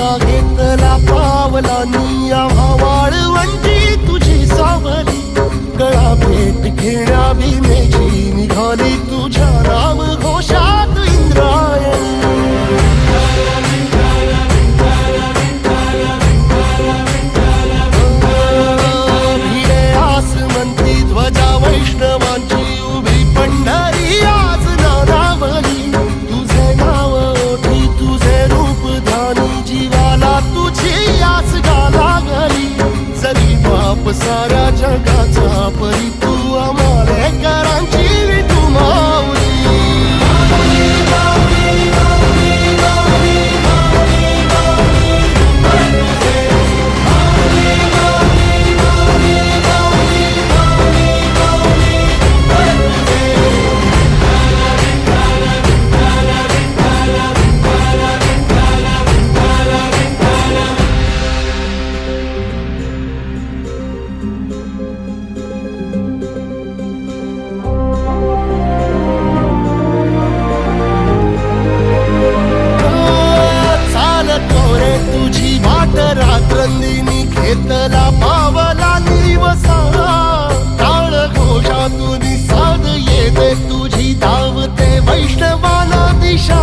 कसा घेतला पावलानी आम्हा वाळवंटी तुझी सावली गळा भेट घेण्या भीमेची निघाली तुझ्या नाम घोषात इंद्रायणी भिडे आसमंती ध्वजा वैष्णवांची उभी पंढरी आज नादावली तुझे नाव ओठी तुझे रूप ध्यानी जीवाला तुझी आस गा लागली जरी बाप साऱ्या जगाचा परी तू आम्हालेकरांची विठू माऊली रात्रंदिनी घेतला पावला दिवसा टाळ घोषातून साध येते तुझी धावते वैष्णवाना दिशा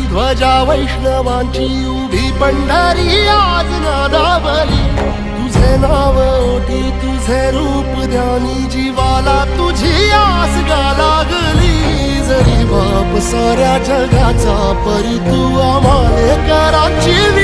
ध्वजा वैष्णवांची उभी पंढरी आज नादावली तुझे नाव ओठी तुझे रूप ध्यानी जीवाला तुझी आस गा लागली जरी बाप साऱ्या जगाचा परी तू आम्हालेकरांची